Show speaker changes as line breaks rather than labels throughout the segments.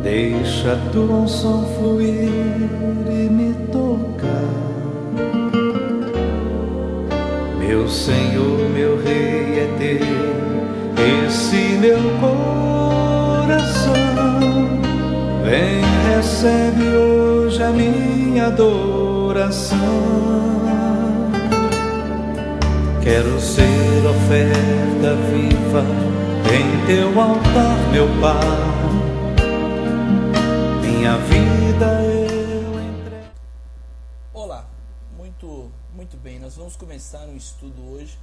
Deixa tua unção fluir e me tocar. Meu Senhor, meu Rei é teu, esse meu coração. Vem, recebe hoje a minha adoração. Quero ser oferta viva em teu altar, meu Pai. Minha vida eu entrego.
Olá, muito bem, nós vamos começar um estudo hoje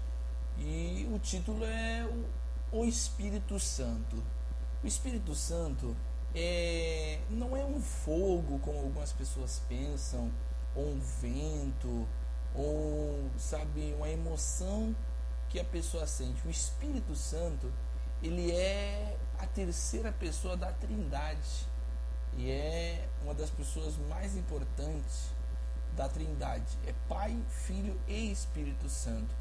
e o título é o Espírito Santo. O Espírito Santo não é um fogo como algumas pessoas pensam, ou um vento, ou uma emoção que a pessoa sente. O Espírito Santo, ele é a terceira pessoa da Trindade. E é uma das pessoas mais importantes da Trindade. É Pai, Filho e Espírito Santo.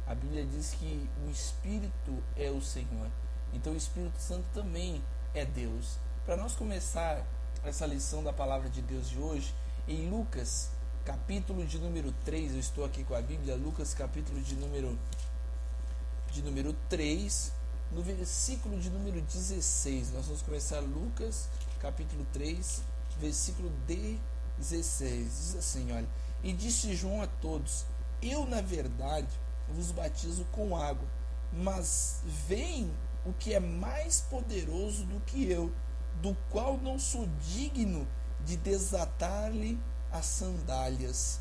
A Bíblia diz que o Espírito é o Senhor. Então o Espírito Santo também é Deus. Para nós começar essa lição da Palavra de Deus de hoje, em Lucas, capítulo de número 3, eu estou aqui com a Bíblia, Lucas, capítulo de número 3, no versículo de número 16. Nós vamos começar Lucas, capítulo 3, versículo 16, diz assim, olha: E disse João a todos: Eu, na verdade, vos batizo com água, mas vem o que é mais poderoso do que eu, do qual não sou digno de desatar-lhe as sandálias.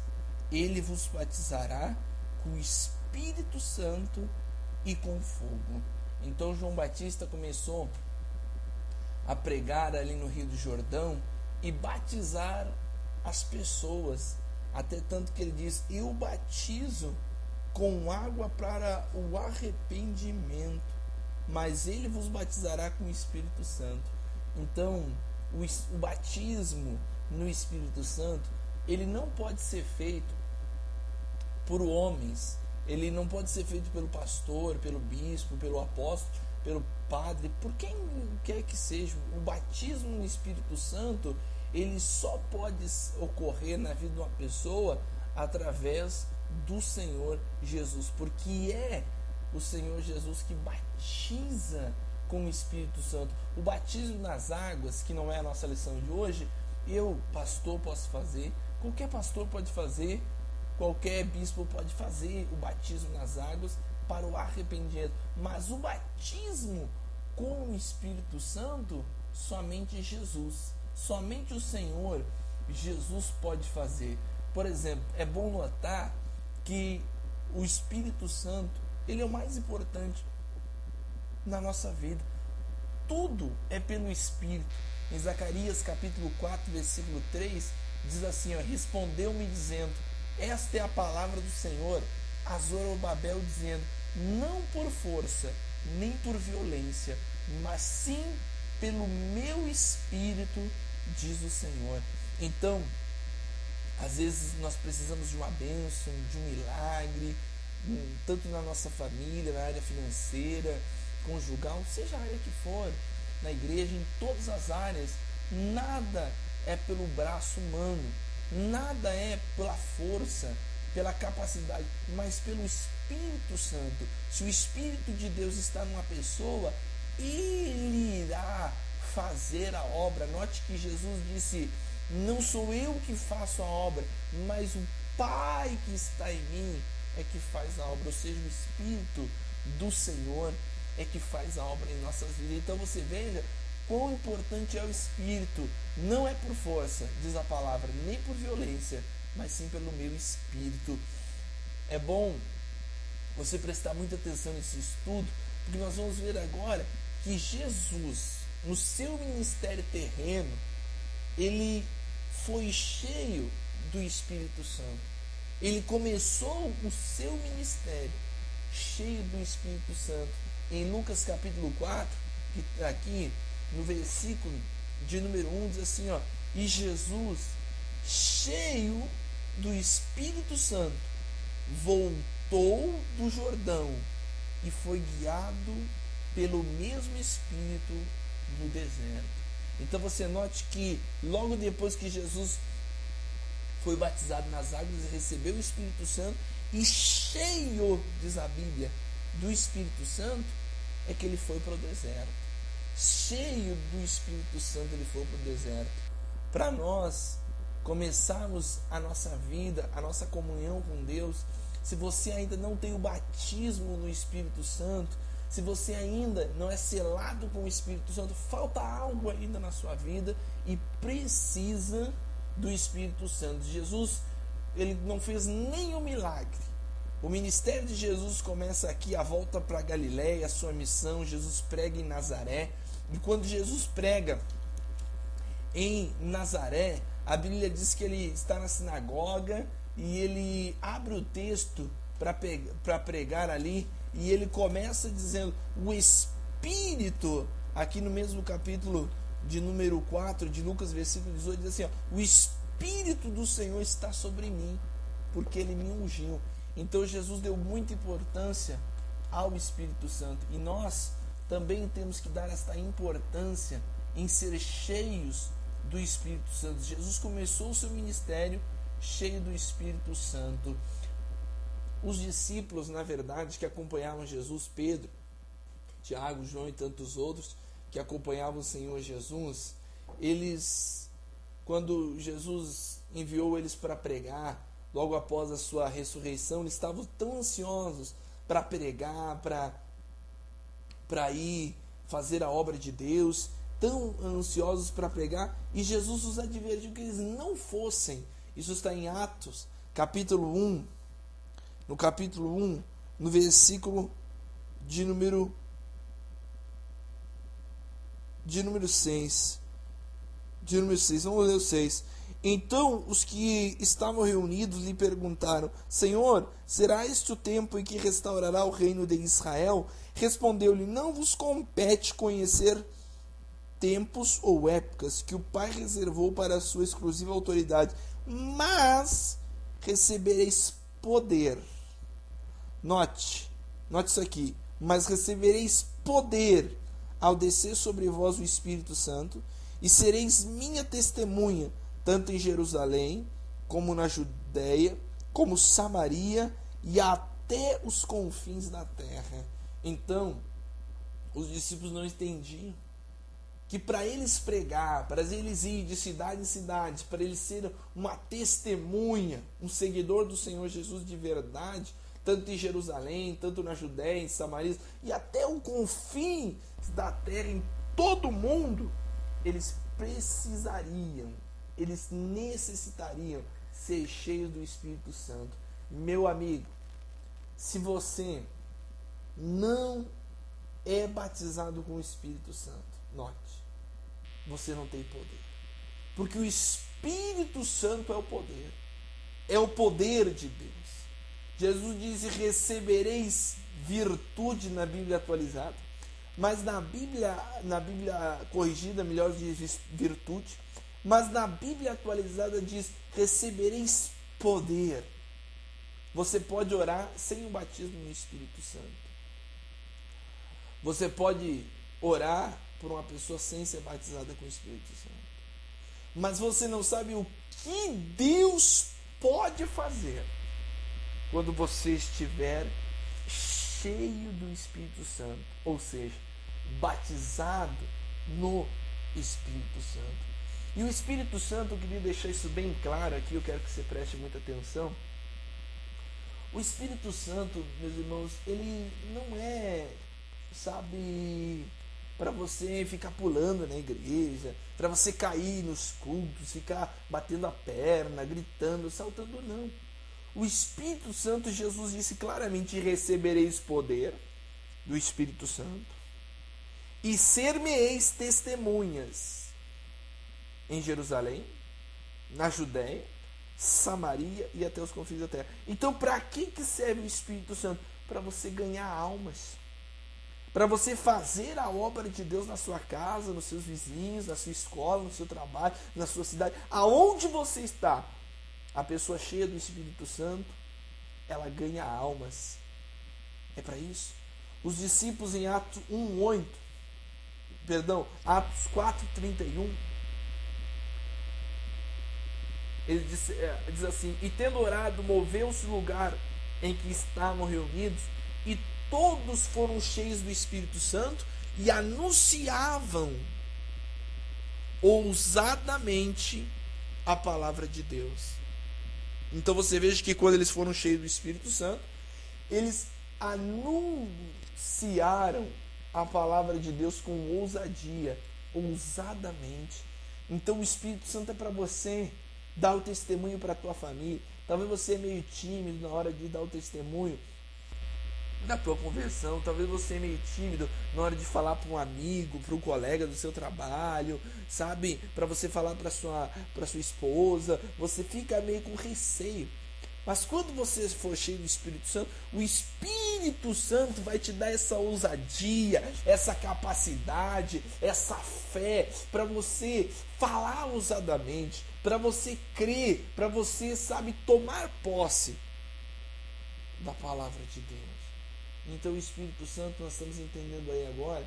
Ele vos batizará com o Espírito Santo e com fogo. Então João Batista começou a pregar ali no Rio do Jordão e batizar as pessoas, até tanto que ele diz: eu batizo com água para o arrependimento, mas ele vos batizará com o Espírito Santo. Então o batismo no Espírito Santo, ele não pode ser feito por homens, ele não pode ser feito pelo pastor, pelo bispo, pelo apóstolo, pelo padre, por quem quer que seja. O batismo no Espírito Santo, ele só pode ocorrer na vida de uma pessoa através do Senhor Jesus, porque é o Senhor Jesus que batiza com o Espírito Santo. O batismo nas águas, que não é a nossa lição de hoje, eu, pastor, posso fazer, qualquer pastor pode fazer, qualquer bispo pode fazer o batismo nas águas para o arrependimento, mas o batismo com o Espírito Santo, somente Jesus, somente o Senhor Jesus pode fazer. Por exemplo, é bom notar que o Espírito Santo, ele é o mais importante na nossa vida. Tudo é pelo Espírito. Em Zacarias capítulo 4, versículo 3, diz assim, ó: respondeu-me dizendo: esta é a palavra do Senhor a Zorobabel, dizendo: não por força, nem por violência, mas sim pelo meu Espírito, diz o Senhor. Então, às vezes nós precisamos de uma bênção, de um milagre, tanto na nossa família, na área financeira, conjugal, seja a área que for, na igreja, em todas as áreas. Nada é pelo braço humano, nada é pela força, pela capacidade, mas pelo Espírito Santo. Se o Espírito de Deus está numa pessoa, ele irá fazer a obra. Note que Jesus disse: não sou eu que faço a obra, mas o Pai que está em mim é que faz a obra. Ou seja, o Espírito do Senhor é que faz a obra em nossas vidas. Então você veja quão importante é o Espírito. Não é por força, diz a palavra, nem por violência, mas sim pelo meu Espírito. É bom você prestar muita atenção nesse estudo, porque nós vamos ver agora que Jesus, no seu ministério terreno, ele foi cheio do Espírito Santo. Ele começou o seu ministério cheio do Espírito Santo. Em Lucas capítulo 4, que está aqui no versículo de número 1, diz assim, ó: e Jesus, cheio do Espírito Santo, voltou do Jordão e foi guiado pelo mesmo Espírito no deserto. Então você note que logo depois que Jesus foi batizado nas águas e recebeu o Espírito Santo, e cheio, diz a Bíblia, do Espírito Santo, é que ele foi para o deserto. Cheio do Espírito Santo, ele foi para o deserto. Para nós começarmos a nossa vida, a nossa comunhão com Deus, se você ainda não tem o batismo no Espírito Santo, se você ainda não é selado com o Espírito Santo, falta algo ainda na sua vida e precisa do Espírito Santo. Jesus, ele não fez nenhum milagre. O ministério de Jesus começa aqui, a volta para Galiléia, a sua missão. Jesus prega em Nazaré, e quando Jesus prega em Nazaré, a Bíblia diz que ele está na sinagoga e ele abre o texto para pregar ali, e ele começa dizendo: o Espírito, aqui no mesmo capítulo de número 4 de Lucas, versículo 18, diz assim, ó, o Espírito do Senhor está sobre mim, porque ele me ungiu. Então Jesus deu muita importância ao Espírito Santo, e nós também temos que dar esta importância em ser cheios do Espírito Santo. Jesus começou o seu ministério cheio do Espírito Santo. Os discípulos, na verdade, que acompanhavam Jesus, Pedro, Tiago, João e tantos outros que acompanhavam o Senhor Jesus, eles, quando Jesus enviou eles para pregar, logo após a sua ressurreição, eles estavam tão ansiosos para pregar, para ir fazer a obra de Deus, tão ansiosos para pregar, e Jesus os advertiu que eles não fossem. Isso está em Atos, capítulo 1, no capítulo 1, no versículo de número 6. Vamos ler o 6. Então os que estavam reunidos lhe perguntaram: Senhor, será este o tempo em que restaurará o reino de Israel? Respondeu-lhe: não vos compete conhecer tempos ou épocas que o Pai reservou para a sua exclusiva autoridade, mas recebereis poder. Note isso aqui. Mas recebereis poder ao descer sobre vós o Espírito Santo, e sereis minha testemunha, tanto em Jerusalém, como na Judéia, como Samaria e até os confins da terra. Então, os discípulos não entendiam que para eles pregar, para eles ir de cidade em cidade, para eles serem uma testemunha, um seguidor do Senhor Jesus de verdade, tanto em Jerusalém, tanto na Judéia, em Samaria e até o confim da terra, em todo o mundo, eles precisariam, eles necessitariam ser cheios do Espírito Santo. Meu amigo, se você não é batizado com o Espírito Santo, note, você não tem poder. Porque o Espírito Santo é o poder. É o poder de Deus. Jesus disse: recebereis virtude, na Bíblia atualizada. Mas na Bíblia corrigida, melhor diz virtude. Mas na Bíblia atualizada diz: recebereis poder. Você pode orar sem o batismo no Espírito Santo. Você pode orar por uma pessoa sem ser batizada com o Espírito Santo. Mas você não sabe o que Deus pode fazer quando você estiver cheio do Espírito Santo, ou seja, batizado no Espírito Santo. E o Espírito Santo, eu queria deixar isso bem claro aqui, eu quero que você preste muita atenção. O Espírito Santo, meus irmãos, ele não é, para você ficar pulando na igreja, para você cair nos cultos, ficar batendo a perna, gritando, saltando, não. O Espírito Santo, Jesus disse claramente: recebereis poder do Espírito Santo e ser-me-eis testemunhas em Jerusalém, na Judéia, Samaria e até os confins da terra. Então, para que serve o Espírito Santo? Para você ganhar almas, para você fazer a obra de Deus na sua casa, nos seus vizinhos, na sua escola, no seu trabalho, na sua cidade, aonde você está. A pessoa cheia do Espírito Santo, ela ganha almas. É para isso. Os discípulos, em Atos 1:8, Atos 4:31, ele diz assim: e tendo orado, moveu-se o lugar em que estavam reunidos, e todos foram cheios do Espírito Santo e anunciavam ousadamente a palavra de Deus. Então você veja que quando eles foram cheios do Espírito Santo, eles anunciaram a palavra de Deus com ousadia, ousadamente. Então o Espírito Santo é para você dar o testemunho para a tua família. Talvez você é meio tímido na hora de dar o testemunho da tua conversão, talvez você é meio tímido na hora de falar para um amigo, para um colega do seu trabalho, sabe? Para você falar para sua esposa, você fica meio com receio. Mas quando você for cheio do Espírito Santo, o Espírito Santo vai te dar essa ousadia, essa capacidade, essa fé para você falar ousadamente, para você crer, para você, sabe, tomar posse da palavra de Deus. Então o Espírito Santo, nós estamos entendendo aí agora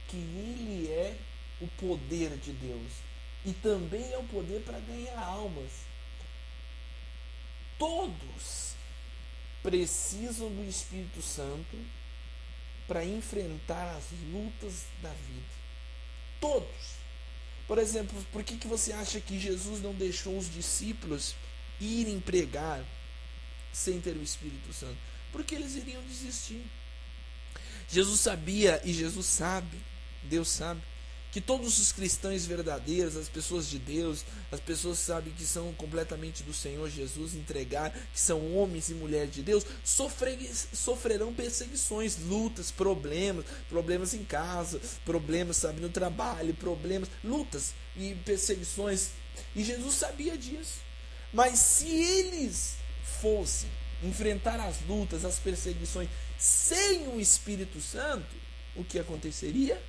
que ele é o poder de Deus e também é o poder para ganhar almas. Todos precisam do Espírito Santo para enfrentar as lutas da vida. Todos. Por exemplo, por que você acha que Jesus não deixou os discípulos irem pregar sem ter o Espírito Santo? Porque eles iriam desistir. Jesus sabia, e Jesus sabe, Deus sabe, que todos os cristãos verdadeiros, as pessoas de Deus, as pessoas que sabem que são completamente do Senhor Jesus, entregar, que são homens e mulheres de Deus, sofrerão perseguições, lutas, problemas em casa, problemas, sabe, no trabalho, problemas, lutas e perseguições. E Jesus sabia disso. Mas se eles fossem enfrentar as lutas, as perseguições sem o Espírito Santo, o que aconteceria?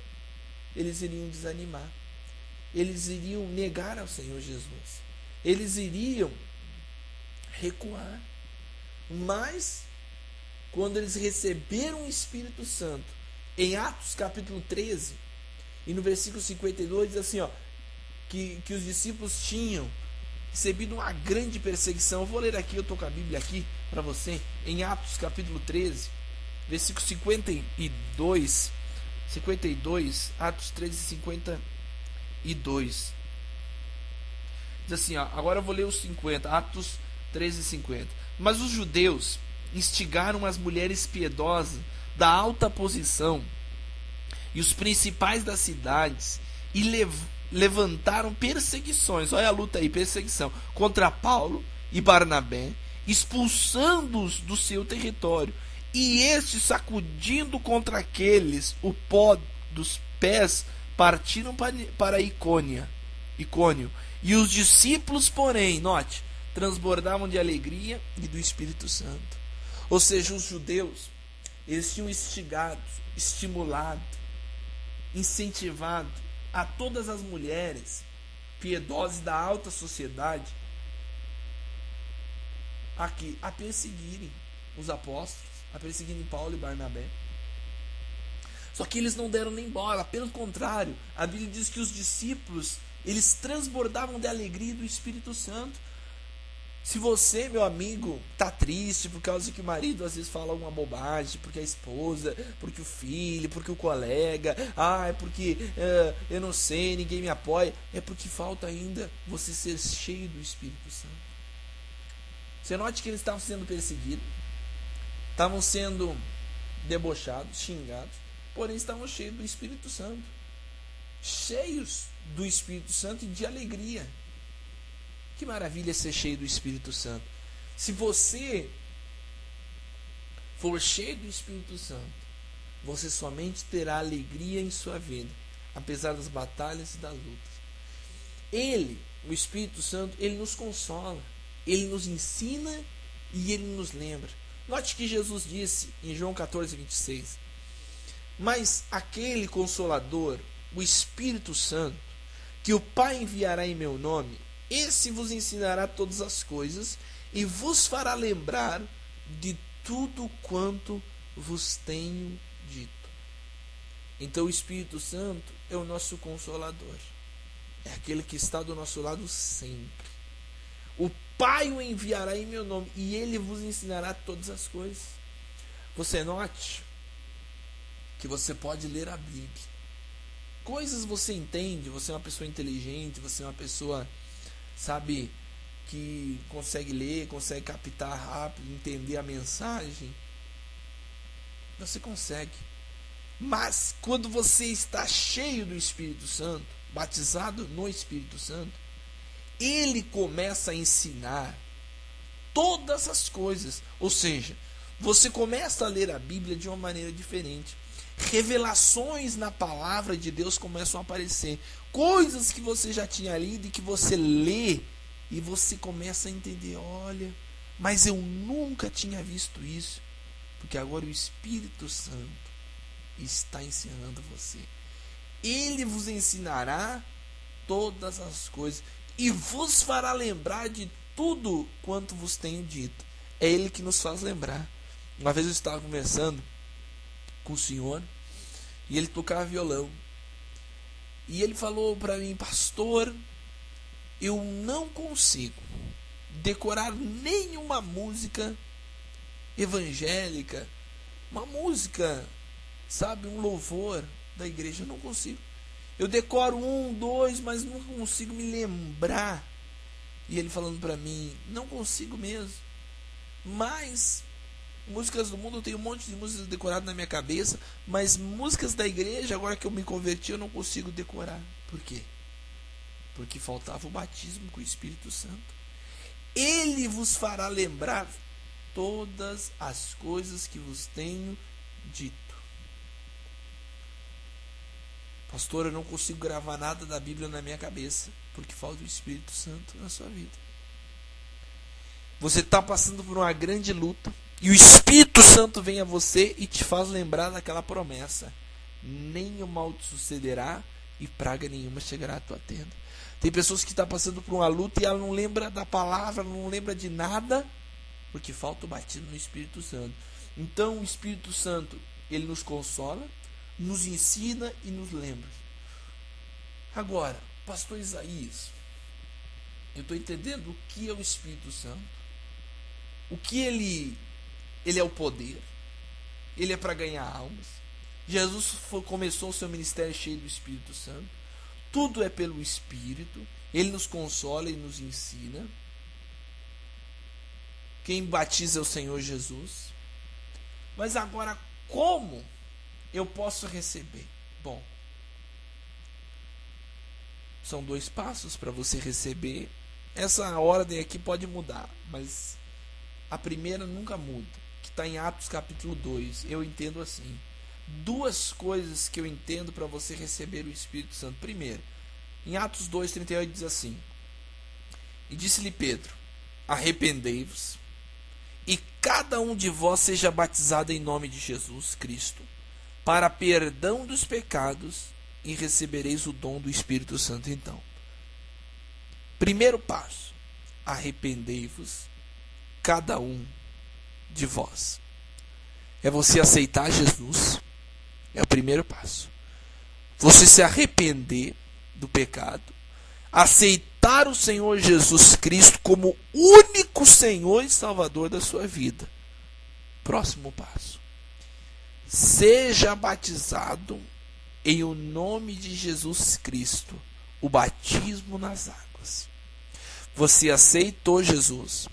Eles iriam desanimar, eles iriam negar ao Senhor Jesus, eles iriam recuar. Mas quando eles receberam o Espírito Santo, em Atos capítulo 13 e no versículo 52 diz assim, que os discípulos tinham recebido uma grande perseguição. Eu vou ler aqui, eu estou com a Bíblia aqui para você, em Atos capítulo 13, versículo 52, Atos 13, 52. Diz assim, agora eu vou ler os 50, Atos 13, 50. Mas os judeus instigaram as mulheres piedosas da alta posição e os principais das cidades e levantaram perseguições, olha a luta aí, perseguição, contra Paulo e Barnabé, expulsando-os do seu território. E estes, sacudindo contra aqueles o pó dos pés, partiram para Icônio. E os discípulos, porém, note, transbordavam de alegria e do Espírito Santo. Ou seja, os judeus, eles tinham instigado, estimulado, incentivado a todas as mulheres piedosas da alta sociedade a perseguirem os apóstolos, a perseguirem Paulo e Barnabé. Só que eles não deram nem bola, pelo contrário, a Bíblia diz que os discípulos, eles transbordavam de alegria do Espírito Santo. Se você, meu amigo, está triste por causa que o marido às vezes fala alguma bobagem, porque a esposa, porque o filho, porque o colega, é porque eu não sei, ninguém me apoia, é porque falta ainda você ser cheio do Espírito Santo. Você note que eles estavam sendo perseguidos, estavam sendo debochados, xingados, porém estavam cheios do Espírito Santo, cheios do Espírito Santo e de alegria. Que maravilha ser cheio do Espírito Santo. Se você for cheio do Espírito Santo, você somente terá alegria em sua vida, apesar das batalhas e das lutas. Ele, o Espírito Santo, ele nos consola, ele nos ensina e ele nos lembra. Note que Jesus disse em João 14, 26, mas aquele Consolador, o Espírito Santo, que o Pai enviará em meu nome, esse vos ensinará todas as coisas e vos fará lembrar de tudo quanto vos tenho dito. Então o Espírito Santo é o nosso consolador. É aquele que está do nosso lado sempre. O Pai o enviará em meu nome e ele vos ensinará todas as coisas. Você note que você pode ler a Bíblia. Coisas você entende, você é uma pessoa inteligente, você é uma pessoa, sabe, que consegue ler, consegue captar rápido, entender a mensagem. Você consegue. Mas quando você está cheio do Espírito Santo, batizado no Espírito Santo, ele começa a ensinar todas as coisas. Ou seja, você começa a ler a Bíblia de uma maneira diferente. Revelações na palavra de Deus começam a aparecer. Coisas que você já tinha lido e que você lê e você começa a entender. Olha, mas eu nunca tinha visto isso. Porque agora o Espírito Santo está ensinando você. Ele vos ensinará todas as coisas e vos fará lembrar de tudo quanto vos tenho dito. É ele que nos faz lembrar. Uma vez eu estava conversando com o senhor e ele tocava violão. E ele falou para mim: pastor, eu não consigo decorar nenhuma música evangélica, uma música, sabe, um louvor da igreja. Eu não consigo. Eu decoro 1, 2, mas não consigo me lembrar. E ele falando para mim: não consigo mesmo. Mas músicas do mundo, eu tenho um monte de músicas decoradas na minha cabeça, mas músicas da igreja, agora que eu me converti, eu não consigo decorar. Por quê? Porque faltava o batismo com o Espírito Santo. Ele vos fará lembrar todas as coisas que vos tenho dito. Pastor, eu não consigo gravar nada da Bíblia na minha cabeça, porque falta o Espírito Santo na sua vida. Você está passando por uma grande luta, e o Espírito Santo vem a você e te faz lembrar daquela promessa: nenhum mal te sucederá e praga nenhuma chegará à tua tenda. Tem pessoas que estão passando por uma luta e ela não lembra da palavra, não lembra de nada, porque falta o batismo no Espírito Santo. Então o Espírito Santo, ele nos consola, nos ensina e nos lembra. Agora, pastor Isaías, eu estou entendendo o que é o Espírito Santo, o que ele é o poder, ele é para ganhar almas. Jesus começou o seu ministério cheio do Espírito Santo, tudo é pelo Espírito, ele nos consola e nos ensina. Quem batiza é o Senhor Jesus. Mas agora, como eu posso receber? Bom, são 2 passos para você receber. Essa ordem aqui pode mudar, mas a primeira nunca muda, que está em Atos capítulo 2. Eu entendo assim: 2 coisas que eu entendo para você receber o Espírito Santo. Primeiro, em Atos 2:38 diz assim: e disse-lhe Pedro: arrependei-vos e cada um de vós seja batizado em nome de Jesus Cristo para perdão dos pecados, e recebereis o dom do Espírito Santo. Então, primeiro passo: arrependei-vos cada um de vós. É você aceitar Jesus. É o primeiro passo. Você se arrepender do pecado, aceitar o Senhor Jesus Cristo como único Senhor e Salvador da sua vida. Próximo passo: seja batizado em o nome de Jesus Cristo, o batismo nas águas. Você aceitou Jesus,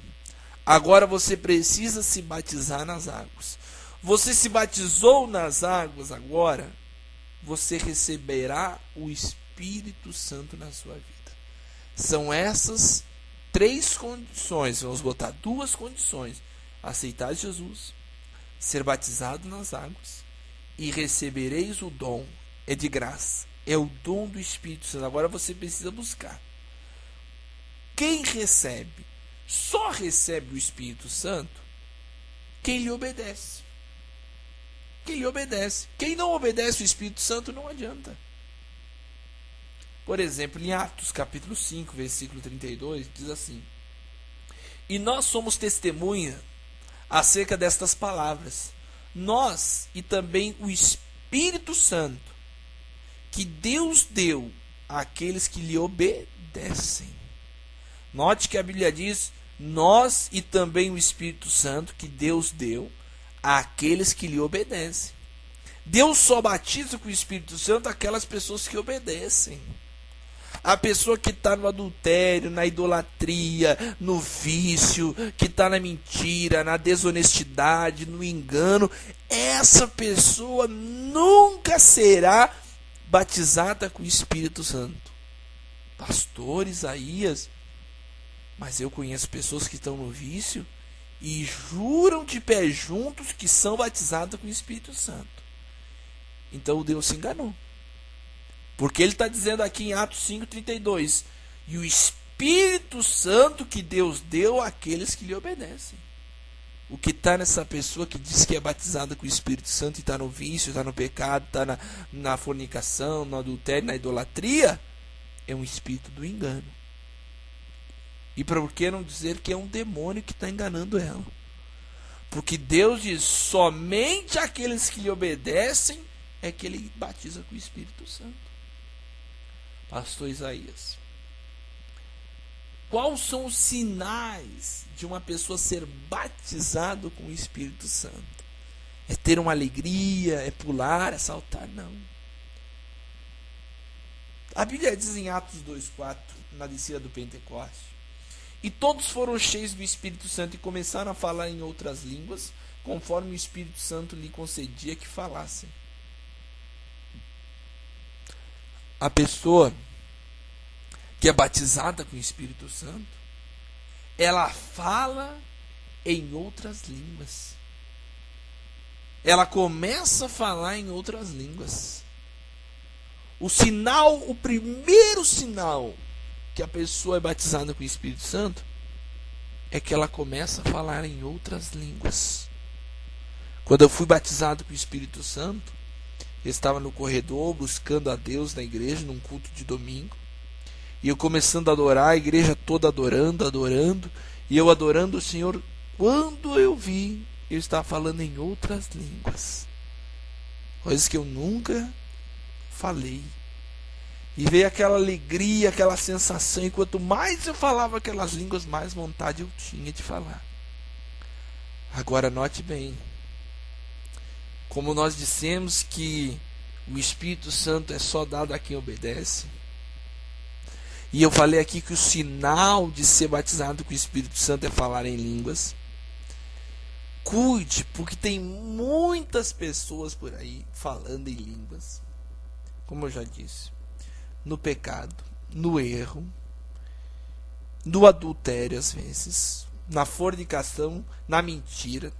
agora você precisa se batizar nas águas. Você se batizou nas águas, agora você receberá o Espírito Santo na sua vida. São essas 3 condições, vamos botar 2 condições: aceitar Jesus, ser batizado nas águas, e recebereis o dom. É de graça, é o dom do Espírito Santo. Agora você precisa buscar. Quem recebe, só recebe o Espírito Santo quem lhe obedece. Quem lhe obedece. Quem não obedece o Espírito Santo não adianta. Por exemplo, em Atos capítulo 5, versículo 32, diz assim: e nós somos testemunha acerca destas palavras, nós e também o Espírito Santo, que Deus deu àqueles que lhe obedecem. Note que a Bíblia diz: nós e também o Espírito Santo que Deus deu àqueles que lhe obedecem. Deus só batiza com o Espírito Santo aquelas pessoas que obedecem. A pessoa que está no adultério, na idolatria, no vício, que está na mentira, na desonestidade, no engano, essa pessoa nunca será batizada com o Espírito Santo. Pastor Isaías, mas eu conheço pessoas que estão no vício e juram de pé juntos que são batizadas com o Espírito Santo. Então Deus se enganou. Porque ele está dizendo aqui em Atos 5,32: e o Espírito Santo que Deus deu àqueles que lhe obedecem. O que está nessa pessoa que diz que é batizada com o Espírito Santo e está no vício, está no pecado, está na fornicação, no adultério, na idolatria, é um espírito do engano. E por que não dizer que é um demônio que está enganando ela? Porque Deus diz: somente aqueles que lhe obedecem é que ele batiza com o Espírito Santo. Pastor Isaías, quais são os sinais de uma pessoa ser batizada com o Espírito Santo? É ter uma alegria, é pular, é saltar? Não. A Bíblia diz em Atos 2,4, na descida do Pentecoste: e todos foram cheios do Espírito Santo e começaram a falar em outras línguas, conforme o Espírito Santo lhe concedia que falassem. A pessoa que é batizada com o Espírito Santo, ela fala em outras línguas. Ela começa a falar em outras línguas. O primeiro sinal que a pessoa é batizada com o Espírito Santo é que ela começa a falar em outras línguas. Quando eu fui batizado com o Espírito Santo, eu estava no corredor buscando a Deus na igreja, num culto de domingo, e eu começando a adorar, a igreja toda adorando, e eu adorando o Senhor. Quando eu vi, eu estava falando em outras línguas, coisas que eu nunca falei. E veio aquela alegria, aquela sensação, e quanto mais eu falava aquelas línguas, mais vontade eu tinha de falar. Agora note bem, como nós dissemos que o Espírito Santo é só dado a quem obedece, e eu falei aqui que o sinal de ser batizado com o Espírito Santo é falar em línguas. Cuide, porque tem muitas pessoas por aí falando em línguas, como eu já disse, no pecado, no erro, no adultério às vezes, na fornicação, na mentira.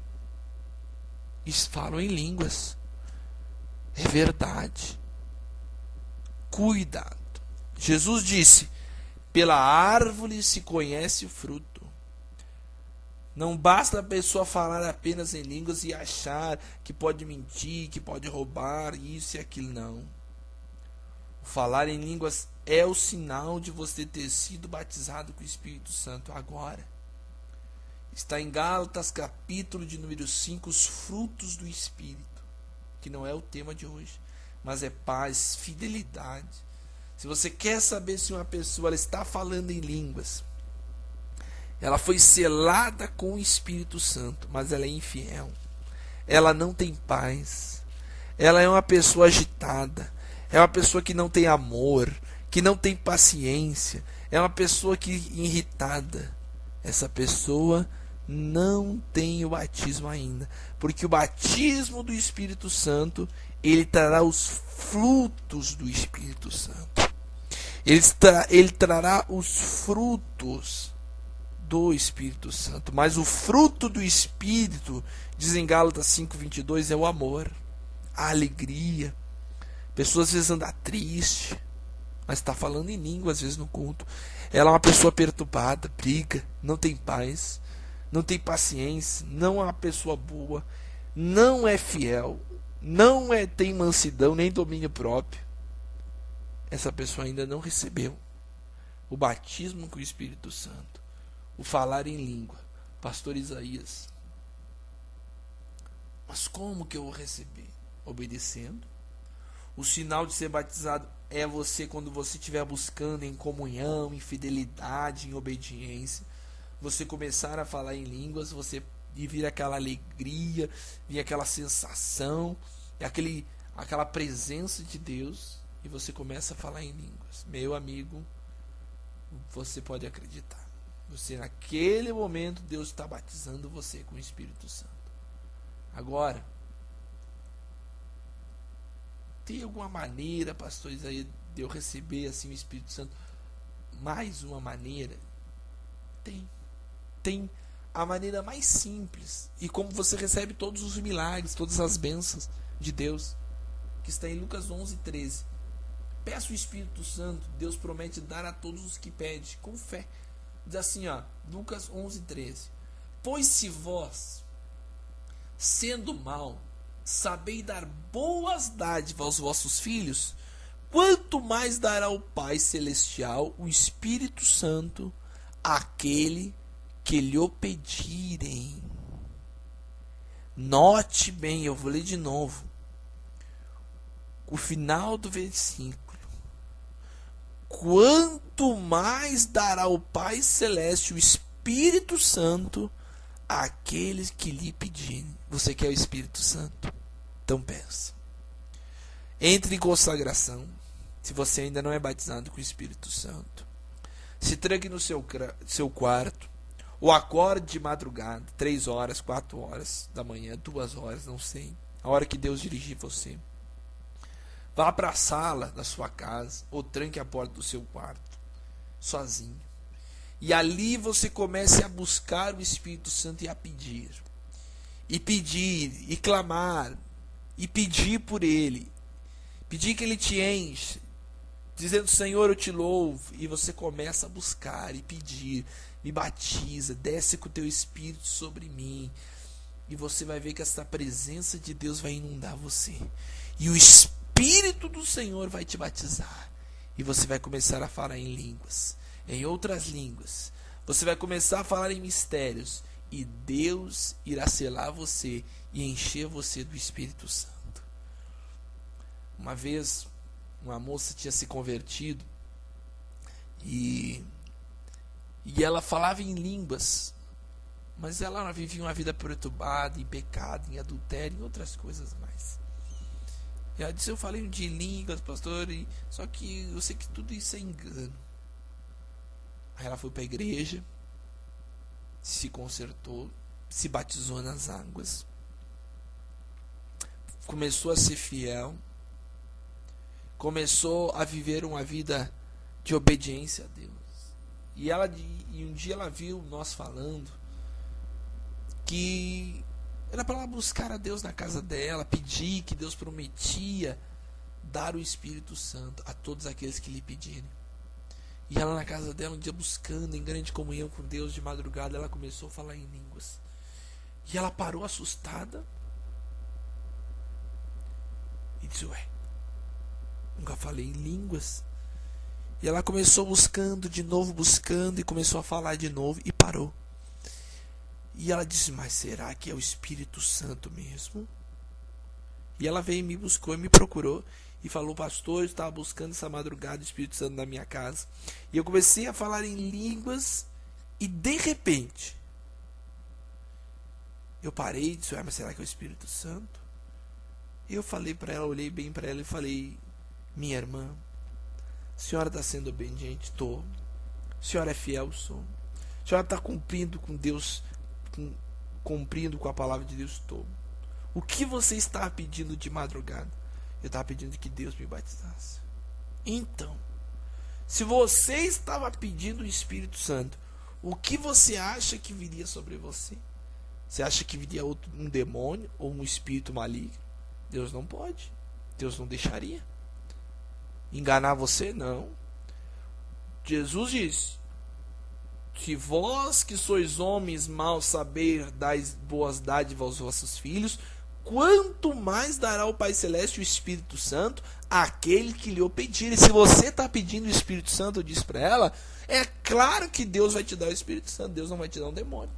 Eles falam em línguas. É verdade. Cuidado. Jesus disse: pela árvore se conhece o fruto. Não basta a pessoa falar apenas em línguas e achar que pode mentir, que pode roubar, isso e aquilo, não. O falar em línguas é o sinal de você ter sido batizado com o Espírito Santo agora. Está em Gálatas, capítulo de número 5, os frutos do Espírito, que não é o tema de hoje, mas é paz, fidelidade. Se você quer saber se uma pessoa ela está falando em línguas, ela foi selada com o Espírito Santo, mas ela é infiel, ela não tem paz, ela é uma pessoa agitada, é uma pessoa que não tem amor, que não tem paciência, é uma pessoa que irritada. Essa pessoa não tem o batismo ainda, porque o batismo do Espírito Santo, ele trará os frutos do Espírito Santo. Ele trará os frutos do Espírito Santo. Mas o fruto do Espírito, diz em Gálatas 5:22, é o amor, a alegria. Pessoas às vezes andam triste, mas está falando em língua às vezes no culto. Ela é uma pessoa perturbada, briga, não tem paz, não tem paciência, não é uma pessoa boa, não é fiel, não tem mansidão nem domínio próprio. Essa pessoa ainda não recebeu o batismo com o Espírito Santo, o falar em língua. Pastor Isaías, mas como que eu vou receber? Obedecendo. O sinal de ser batizado é você quando você estiver buscando em comunhão, em fidelidade, em obediência. Você começar a falar em línguas, você e vir aquela alegria, vir aquela sensação, aquela presença de Deus, e você começa a falar em línguas. Meu amigo, você pode acreditar. Você naquele momento Deus está batizando você com o Espírito Santo. Agora, tem alguma maneira, pastor Isaías, de eu receber assim o Espírito Santo? Mais uma maneira? Tem a maneira mais simples, e como você recebe todos os milagres, todas as bênçãos de Deus, que está em Lucas 11:13. Peça o Espírito Santo, Deus promete dar a todos os que pedem, com fé. Diz assim, Lucas 11:13. Pois se vós, sendo mau, sabeis dar boas dádivas aos vossos filhos, quanto mais dará o Pai Celestial o Espírito Santo àquele que lhe o pedirem. Note bem, eu vou ler de novo o final do versículo. Quanto mais dará o Pai Celeste o Espírito Santo àqueles que lhe pedirem. Você quer o Espírito Santo? Então peça. Entre em consagração, se você ainda não é batizado com o Espírito Santo. Se tranque no seu quarto, ou acorde de madrugada, 3 horas, 4 horas da manhã, 2 horas, não sei, a hora que Deus dirigir você. Vá para a sala da sua casa, ou tranque a porta do seu quarto, sozinho. E ali você comece a buscar o Espírito Santo e a pedir. E pedir, e clamar, e pedir por Ele. Pedir que Ele te enche, dizendo, Senhor, eu te louvo. E você começa a buscar e pedir. Me batiza, desce com o teu Espírito sobre mim. E você vai ver que essa presença de Deus vai inundar você. E o Espírito do Senhor vai te batizar. E você vai começar a falar em línguas, em outras línguas. Você vai começar a falar em mistérios. E Deus irá selar você e encher você do Espírito Santo. Uma vez, uma moça tinha se convertido. E ela falava em línguas. Mas ela vivia uma vida perturbada, em pecado, em adultério, em outras coisas mais. E ela disse, eu falei de línguas, pastor, só que eu sei que tudo isso é engano. Aí ela foi para a igreja, se consertou, se batizou nas águas, começou a ser fiel, começou a viver uma vida de obediência a Deus. E um dia ela viu nós falando que era para ela buscar a Deus na casa dela, pedir que Deus prometia dar o Espírito Santo a todos aqueles que lhe pedirem. E ela na casa dela um dia buscando em grande comunhão com Deus de madrugada, ela começou a falar em línguas. E ela parou assustada e disse, nunca falei em línguas. E ela começou buscando de novo, buscando, e começou a falar de novo e parou. E ela disse, mas será que é o Espírito Santo mesmo? E ela veio e me buscou e me procurou e falou, pastor, eu estava buscando essa madrugada o Espírito Santo na minha casa. E eu comecei a falar em línguas e de repente eu parei e disse, mas será que é o Espírito Santo? E eu falei para ela, olhei bem para ela e falei, minha irmã, a senhora está sendo obediente? Estou. A senhora é fiel? Sou. A senhora está cumprindo com Deus, cumprindo com a palavra de Deus? Estou. O que você estava pedindo de madrugada? Eu estava pedindo que Deus me batizasse. Então, se você estava pedindo o Espírito Santo, o que você acha que viria sobre você? Você acha que viria um demônio ou um espírito maligno? Deus não pode. Deus não deixaria. Enganar você? Não. Jesus disse, se vós que sois homens maus saber dar boas dádivas aos vossos filhos, quanto mais dará o Pai Celeste o Espírito Santo àquele que lhe o pedir. E se você está pedindo o Espírito Santo, eu disse para ela, é claro que Deus vai te dar o Espírito Santo, Deus não vai te dar um demônio.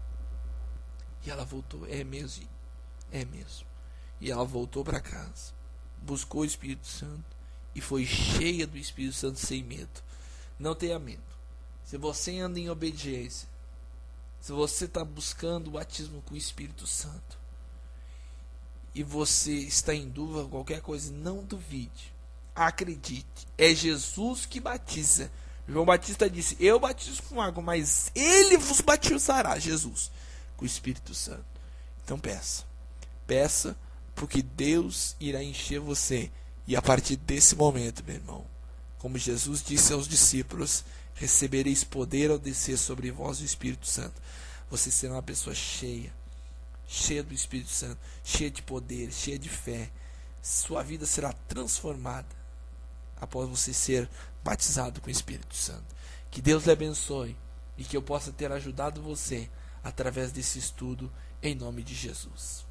E ela voltou, é mesmo. E ela voltou para casa. buscou o Espírito Santo e foi cheia do Espírito Santo sem medo. Não tenha medo. Se você anda em obediência, se você está buscando o batismo com o Espírito Santo e você está em dúvida com qualquer coisa, não duvide. Acredite. É Jesus que batiza. João Batista disse: eu batizo com água, mas ele vos batizará, Jesus, com o Espírito Santo. Então peça. Peça, porque Deus irá encher você. E a partir desse momento, meu irmão, como Jesus disse aos discípulos, recebereis poder ao descer sobre vós o Espírito Santo. Você será uma pessoa cheia do Espírito Santo, cheia de poder, cheia de fé. Sua vida será transformada após você ser batizado com o Espírito Santo. Que Deus lhe abençoe e que eu possa ter ajudado você através desse estudo, em nome de Jesus.